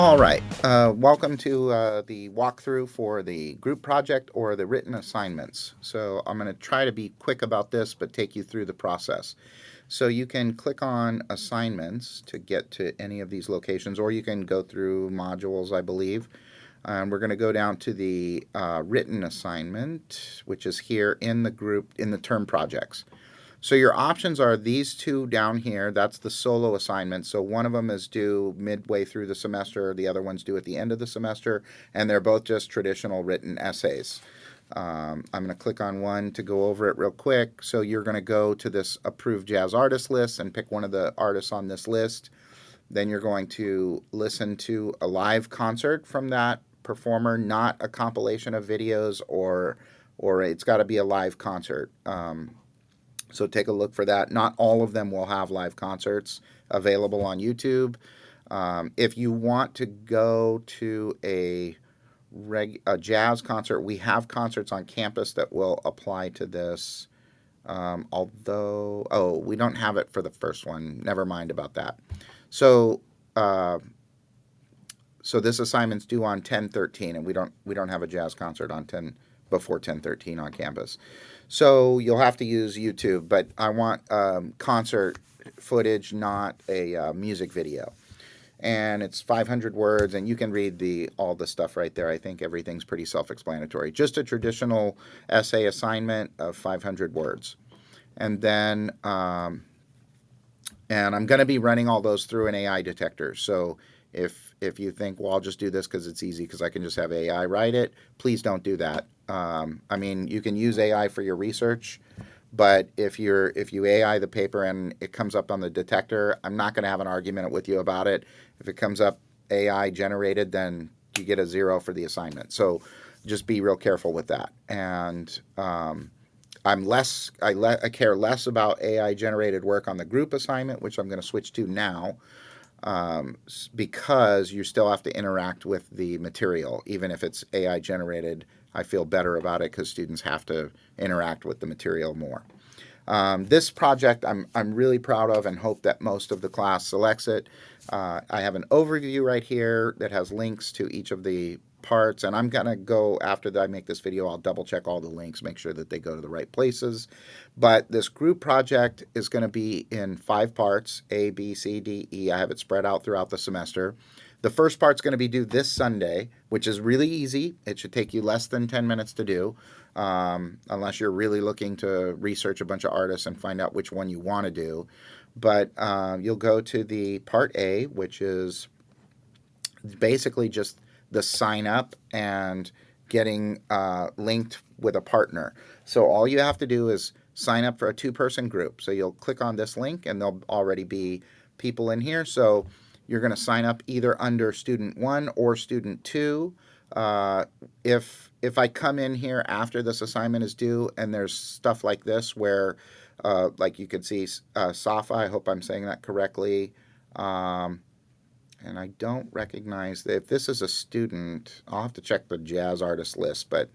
All right. Welcome to the walkthrough for the group project or the written assignments. So I'm going to try to be quick about this, but take you through the process. So you can click on assignments to get to any of these locations, or you can go through modules, I believe. And we're going to go down to the written assignment, which is here in the group in the term projects. So your options are these two down here. That's the solo assignment. So one of them is due midway through the semester, the other one's due at the end of the semester, and they're both just traditional written essays. I'm going to click on one to go over it real quick. So you're going to go to this approved jazz artist list and pick one of the artists on this list. Then you're going to listen to a live concert from that performer, not a compilation of videos or it's got to be a live concert. So take a look for that. Not all of them will have live concerts available on YouTube. If you want to go to a jazz concert, we have concerts on campus that will apply to this. Although, we don't have it for the first one. Never mind about that. So, uh, so this assignment's due on 10/13, and we don't have a jazz concert on 10 before 10/13 on campus. So you'll have to use YouTube, but I want concert footage, not a music video. And it's 500 words, and you can read all the stuff right there. I think everything's pretty self-explanatory. Just a traditional essay assignment of 500 words, and then and I'm going to be running all those through an AI detector. So if you think, well, I'll just do this because it's easy because I can just have AI write it, please don't do that. I mean, you can use AI for your research, but if you AI the paper and it comes up on the detector, I'm not going to have an argument with you about it. If it comes up AI generated, then you get a 0 for the assignment. So just be real careful with that. And I care less about AI generated work on the group assignment, which I'm going to switch to now, because you still have to interact with the material. Even if it's AI generated, I feel better about it because students have to interact with the material more. This project I'm really proud of and hope that most of the class selects it. I have an overview right here that has links to each of the parts, and I'm going to go, after I make this video, I'll double check all the links, make sure that they go to the right places. But this group project is going to be in 5 parts, A, B, C, D, E. I have it spread out throughout the semester. The first part's going to be due this Sunday, which is really easy. It should take you less than 10 minutes to do, unless you're really looking to research a bunch of artists and find out which one you want to do. But you'll go to the part A, which is basically just the sign up and getting linked with a partner. So all you have to do is sign up for a 2-person group. So you'll click on this link and there'll already be people in here. So you're going to sign up either under student 1 or student 2. If I come in here after this assignment is due and there's stuff like this where like you could see Safa, I hope I'm saying that correctly. And I don't recognize that if this is a student, I'll have to check the jazz artist list, but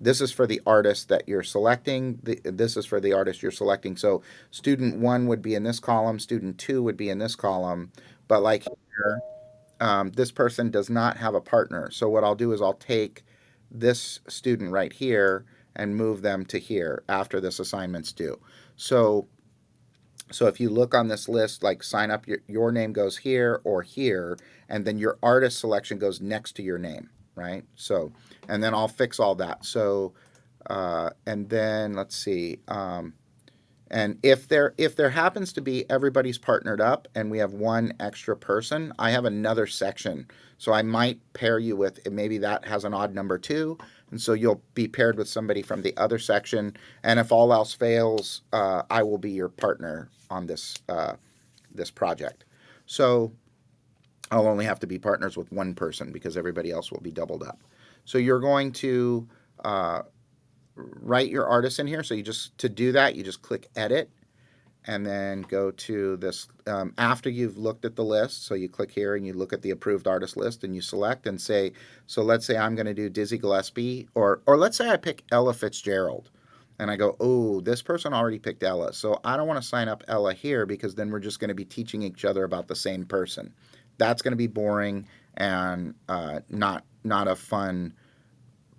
this is for the artist that you're selecting. This is for the artist you're selecting. So student 1 would be in this column, student 2 would be in this column, but like here, this person does not have a partner. So what I'll do is I'll take this student right here and move them to here after this assignment's due. So if you look on this list, like sign up, your name goes here or here, and then your artist selection goes next to your name, right? So, and then I'll fix all that. So, and then let's see. And if there happens to be everybody's partnered up and we have one extra person, I have another section. So I might pair you with, maybe that has an odd number too. And so you'll be paired with somebody from the other section. And if all else fails, I will be your partner on this project. So I'll only have to be partners with one person because everybody else will be doubled up. So you're going to write your artist in here. So to do that, you just click edit and then go to this after you've looked at the list. So you click here and you look at the approved artist list and you select and say, so let's say I'm going to do Dizzy Gillespie, or let's say I pick Ella Fitzgerald. And I go, oh, this person already picked Ella. So I don't want to sign up Ella here because then we're just going to be teaching each other about the same person. that's going to be boring and not a fun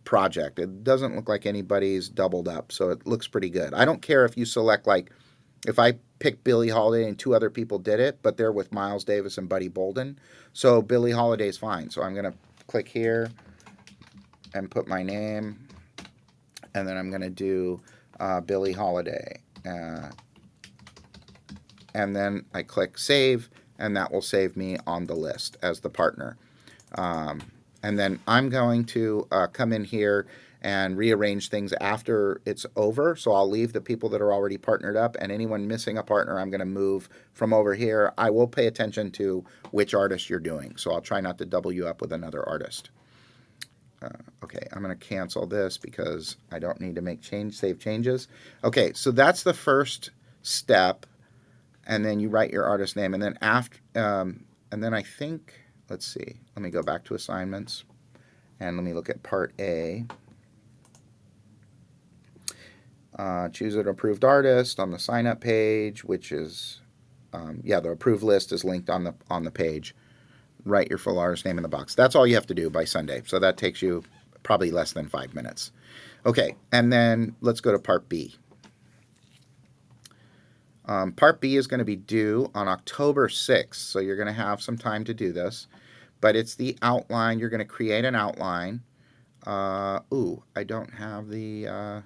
project. It doesn't look like anybody's doubled up, so it looks pretty good. I don't care if you select, like, if I pick Billie Holiday and two other people did it, but they're with Miles Davis and Buddy Bolden, so Billie Holiday's fine. So I'm going to click here and put my name, and then I'm going to do Billie Holiday. And then I click save, and that will save me on the list as the partner. And then I'm going to come in here and rearrange things after it's over. So I'll leave the people that are already partnered up, and anyone missing a partner, I'm going to move from over here. I will pay attention to which artist you're doing, so I'll try not to double you up with another artist. Okay, I'm going to cancel this because I don't need to save changes. Okay, so that's the first step, and then you write your artist name, and then and then I think, let's see, let me go back to assignments, and let me look at part A. Choose an approved artist on the sign up page, which is, the approved list is linked on the page. Write your full artist name in the box. That's all you have to do by Sunday. So that takes you probably less than 5 minutes. Okay, and then let's go to part B. Part B is going to be due on October 6th, so you're going to have some time to do this. But it's the outline. You're going to create an outline. I don't have the...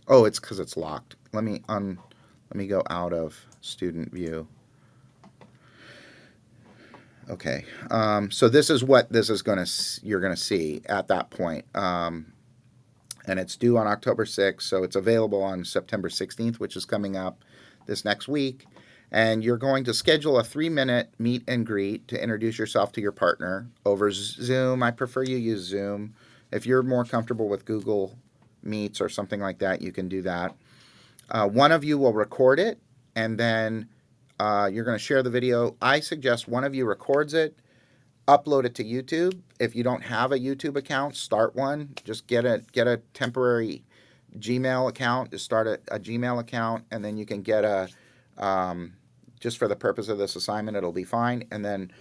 it's because it's locked. Let me go out of student view. Okay, so this is what you're going to see at that point. And it's due on October 6th, so it's available on September 16th, which is coming up this next week. And you're going to schedule a 3-minute meet and greet to introduce yourself to your partner over Zoom. I prefer you use Zoom. If you're more comfortable with Google Meets or something like that, you can do that. One of you will record it, and then you're going to share the video. I suggest one of you records it, upload it to YouTube. If you don't have a YouTube account, start one. Just get a temporary Gmail account. Just start a Gmail account, and then you can get just for the purpose of this assignment, it'll be fine. And then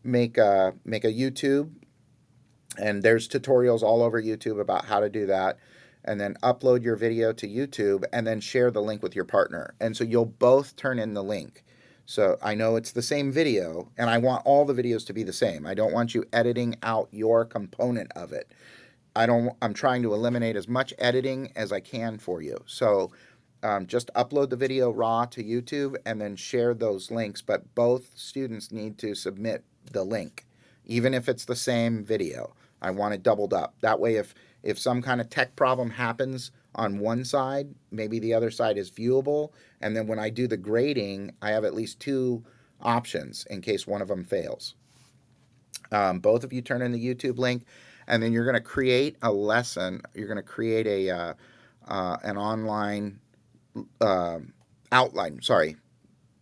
make a YouTube, and there's tutorials all over YouTube about how to do that. And then upload your video to YouTube, and then share the link with your partner. And so you'll both turn in the link. So I know it's the same video, and I want all the videos to be the same. I don't want you editing out your component of it. I'm trying to eliminate as much editing as I can for you. So just upload the video raw to YouTube and then share those links. But both students need to submit the link, even if it's the same video. I want it doubled up. That way, if some kind of tech problem happens on one side, maybe the other side is viewable. And then when I do the grading, I have at least 2 options in case one of them fails. Both of you turn in the YouTube link, and then you're going to create a lesson. You're going to create an online outline. Sorry,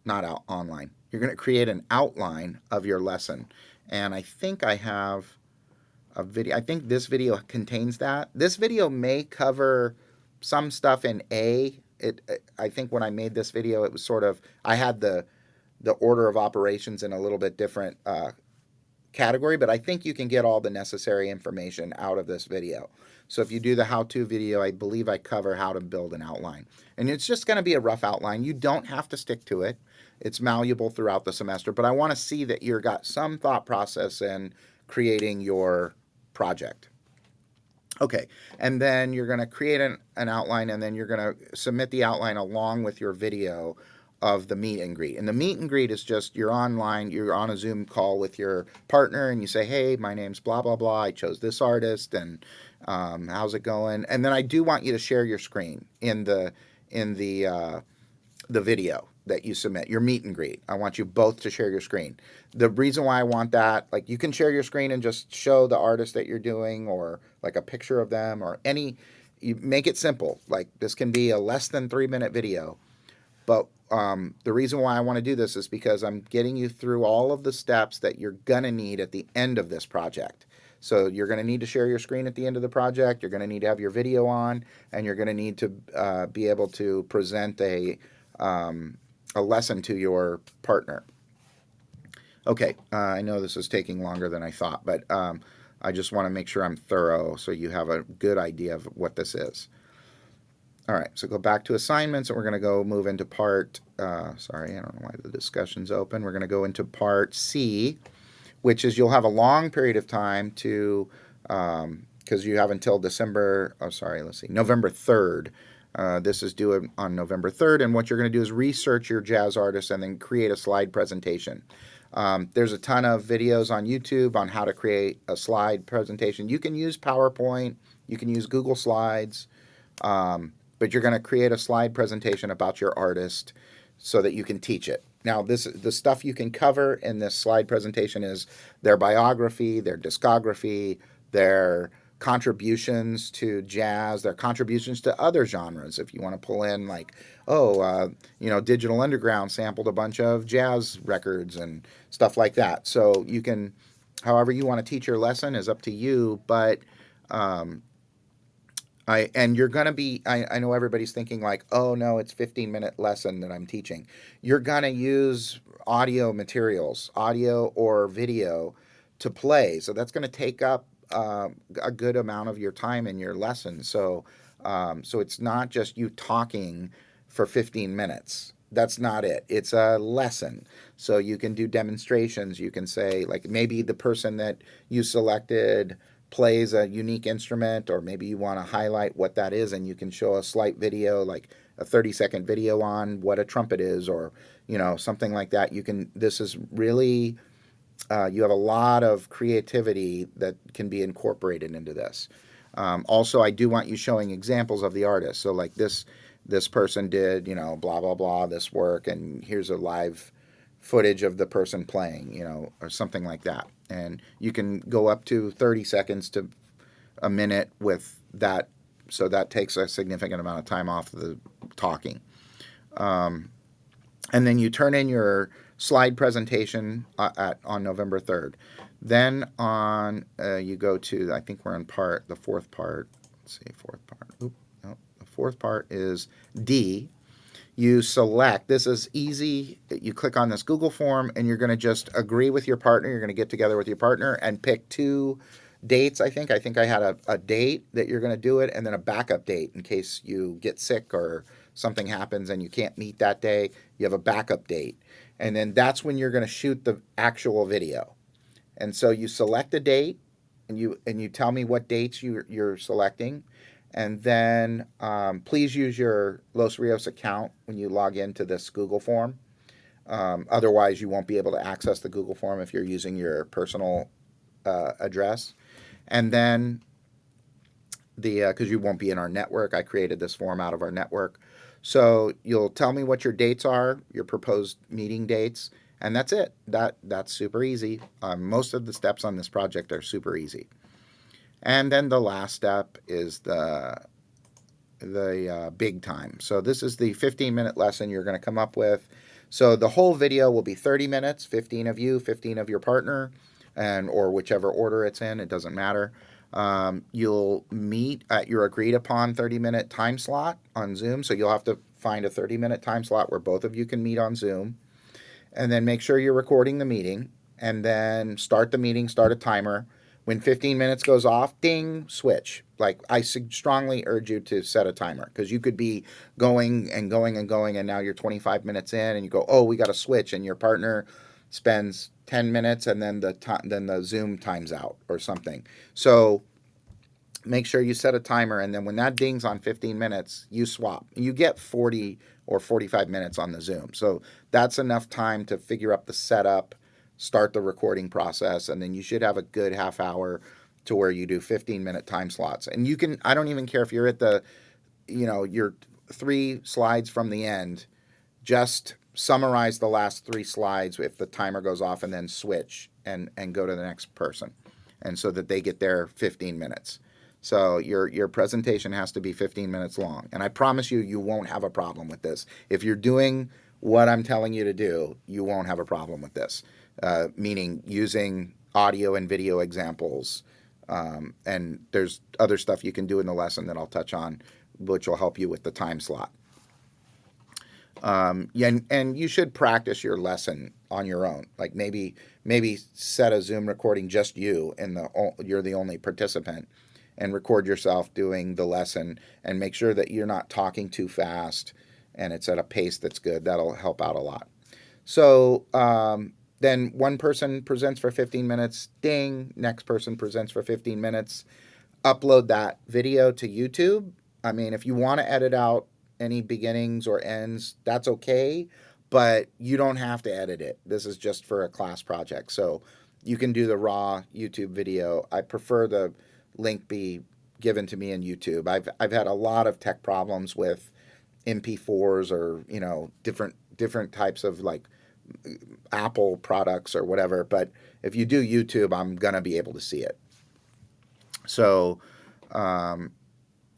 not online. You're going to create an outline of your lesson. And I think I have a video. I think this video contains that. This video may cover some stuff in A. I think when I made this video, it was sort of, I had the order of operations in a little bit different category, but I think you can get all the necessary information out of this video. So if you do the how-to video, I believe I cover how to build an outline. And it's just going to be a rough outline. You don't have to stick to it. It's malleable throughout the semester, but I want to see that you've got some thought process in creating your project. Okay, and then you're going to create an outline, and then you're going to submit the outline along with your video of the meet and greet. And the meet and greet is just you're online, you're on a Zoom call with your partner, and you say, hey, my name's blah, blah, blah. I chose this artist, and how's it going? And then I do want you to share your screen in the video that you submit, your meet and greet. I want you both to share your screen. The reason why I want that, like, you can share your screen and just show the artist that you're doing, or like a picture of them, or you make it simple. Like, this can be a less than 3-minute video. But the reason why I want to do this is because I'm getting you through all of the steps that you're going to need at the end of this project. So you're going to need to share your screen at the end of the project. You're going to need to have your video on, and you're going to need to be able to present a lesson to your partner. Okay, I know this is taking longer than I thought, but I just want to make sure I'm thorough so you have a good idea of what this is. All right, so go back to assignments, and we're going to go move into part, sorry, I don't know why the discussion's open. We're going to go into part C, which is you'll have a long period of time to, because you have until November 3rd. This is due on November 3rd, and what you're going to do is research your jazz artist and then create a slide presentation. There's a ton of videos on YouTube on how to create a slide presentation. You can use PowerPoint, you can use Google Slides, but you're going to create a slide presentation about your artist so that you can teach it. Now, the stuff you can cover in this slide presentation is their biography, their discography, their contributions to jazz, their contributions to other genres. If you want to pull in like, Digital Underground sampled a bunch of jazz records and stuff like that. So you can, however you want to teach your lesson is up to you, but you're going to be, I know everybody's thinking like, oh no, it's 15-minute lesson that I'm teaching. You're going to use audio materials, audio or video to play. So that's going to take up a good amount of your time in your lesson. So it's not just you talking for 15 minutes. That's not it. It's a lesson. So you can do demonstrations. You can say, like, maybe the person that you selected plays a unique instrument, or maybe you want to highlight what that is, and you can show a slight video, like a 30-second video on what a trumpet is, or something like that. This is really, you have a lot of creativity that can be incorporated into this. Also, I do want you showing examples of the artist. So like this person did, blah blah blah, this work, and here's a live footage of the person playing, or something like that. And you can go up to 30 seconds to a minute with that. So that takes a significant amount of time off the talking. And then you turn in your slide presentation on November 3rd. Then you go to, I think we're on the fourth part. Let's see, fourth part. No, the fourth part is D. You select, this is easy, you click on this Google form, and you're going to just agree with your partner. You're going to get together with your partner and pick 2 dates. I think I had a date that you're going to do it, and then a backup date in case you get sick or something happens and you can't meet that day. You have a backup date, and then that's when you're going to shoot the actual video. And so you select a date, and you tell me what dates you're selecting. And then please use your Los Rios account when you log into this Google form. Otherwise, you won't be able to access the Google form if you're using your personal address. And then because you won't be in our network, I created this form out of our network. So you'll tell me what your dates are, your proposed meeting dates, and that's it. That's super easy. Most of the steps on this project are super easy. And then the last step is the big time. So this is the 15-minute lesson you're going to come up with. So the whole video will be 30 minutes, 15 of you, 15 of your partner, or whichever order it's in. It doesn't matter. You'll meet at your agreed upon 30-minute time slot on Zoom. So you'll have to find a 30-minute time slot where both of you can meet on Zoom. And then make sure you're recording the meeting. And then start the meeting, start a timer. When 15 minutes goes off, ding, switch. Like, I strongly urge you to set a timer, because you could be going and going and going, and now you're 25 minutes in, and you go, oh, we got to switch, and your partner spends 10 minutes, and then the Zoom times out or something. So make sure you set a timer, and then when that dings on 15 minutes, you swap. You get 40 or 45 minutes on the Zoom. So that's enough time to figure out the setup, start the recording process, and then you should have a good half hour to where you do 15-minute time slots. And you can, I don't even care if you're at you're 3 slides from the end, just summarize the last 3 slides if the timer goes off, and then switch and go to the next person, and so that they get their 15 minutes. So your presentation has to be 15 minutes long. And I promise you won't have a problem with this. If you're doing what I'm telling you to do, you won't have a problem with this. Meaning using audio and video examples. And there's other stuff you can do in the lesson that I'll touch on, which will help you with the time slot. And you should practice your lesson on your own. Like maybe set a Zoom recording just you and you're the only participant, and record yourself doing the lesson, and make sure that you're not talking too fast and it's at a pace that's good. That'll help out a lot. So then one person presents for 15 minutes, ding, next person presents for 15 minutes. Upload that video to YouTube. I mean, if you want to edit out any beginnings or ends, that's okay, but you don't have to edit it. This is just for a class project. So you can do the raw YouTube video. I prefer the link be given to me in YouTube. I've had a lot of tech problems with MP4s, or different types of like Apple products or whatever. But if you do YouTube, I'm gonna be able to see it. So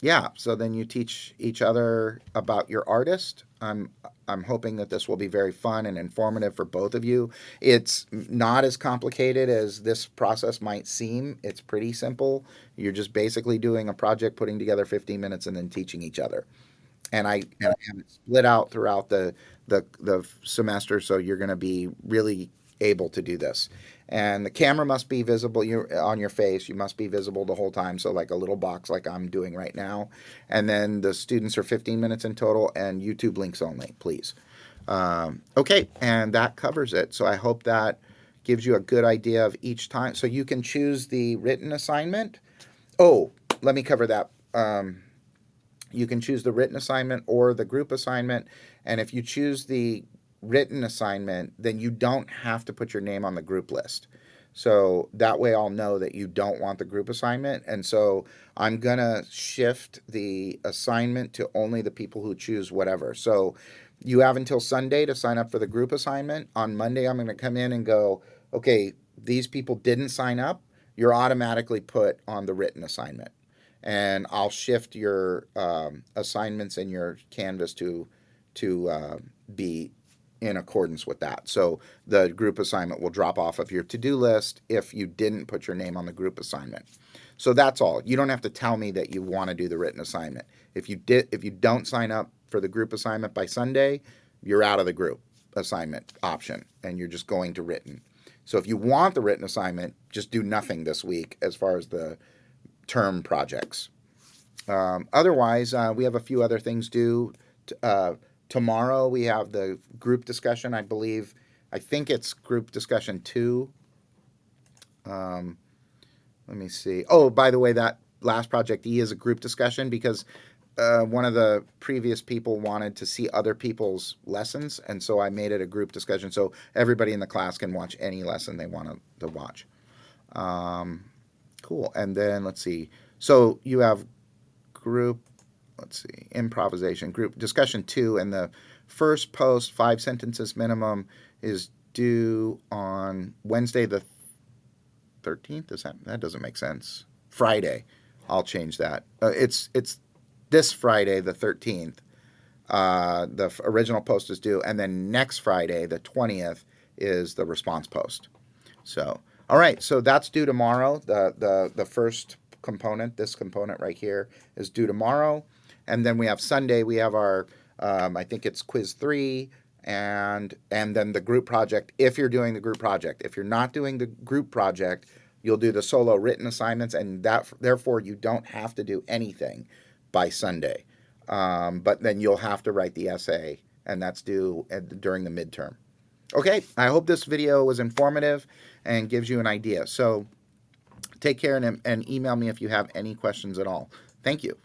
yeah, so then you teach each other about your artist. I'm hoping that this will be very fun and informative for both of you. It's not as complicated as this process might seem. It's pretty simple. You're just basically doing a project, putting together 15 minutes, and then teaching each other. And I have it split out throughout the semester, so you're going to be really able to do this. And the camera must be visible on your face. You must be visible the whole time. So like a little box like I'm doing right now. And then the students are 15 minutes in total, and YouTube links only, please. Okay, and that covers it. So I hope that gives you a good idea of each time. So you can choose the written assignment. Oh, let me cover that. You can choose the written assignment or the group assignment. And if you choose the written assignment, then you don't have to put your name on the group list. So that way I'll know that you don't want the group assignment. And so I'm going to shift the assignment to only the people who choose whatever. So you have until Sunday to sign up for the group assignment. On Monday, I'm going to come in and go, okay, these people didn't sign up. You're automatically put on the written assignment. And I'll shift your assignments in your Canvas to be in accordance with that. So the group assignment will drop off of your to-do list if you didn't put your name on the group assignment. So that's all. You don't have to tell me that you want to do the written assignment. If you don't sign up for the group assignment by Sunday, you're out of the group assignment option and you're just going to written. So if you want the written assignment, just do nothing this week as far as the term projects. Otherwise, we have a few other things due. Tomorrow we have the group discussion. I think it's group discussion 2. Let me see. Oh, by the way, that last project E is a group discussion because one of the previous people wanted to see other people's lessons, and so I made it a group discussion so everybody in the class can watch any lesson they want to watch. Cool. And then let's see. So you have group, improvisation, group discussion 2, and the first post, 5 sentences minimum, is due on Wednesday the 13th. That doesn't make sense. Friday. I'll change that. It's this Friday the 13th. The original post is due, and then next Friday the 20th is the response post. So all right, so that's due tomorrow. The first component, this component right here, is due tomorrow. And then we have Sunday, we have our, I think it's quiz 3, and then the group project, if you're doing the group project. If you're not doing the group project, you'll do the solo written assignments, and therefore you don't have to do anything by Sunday. But then you'll have to write the essay, and that's due during the midterm. Okay, I hope this video was informative and gives you an idea. So take care and email me if you have any questions at all. Thank you.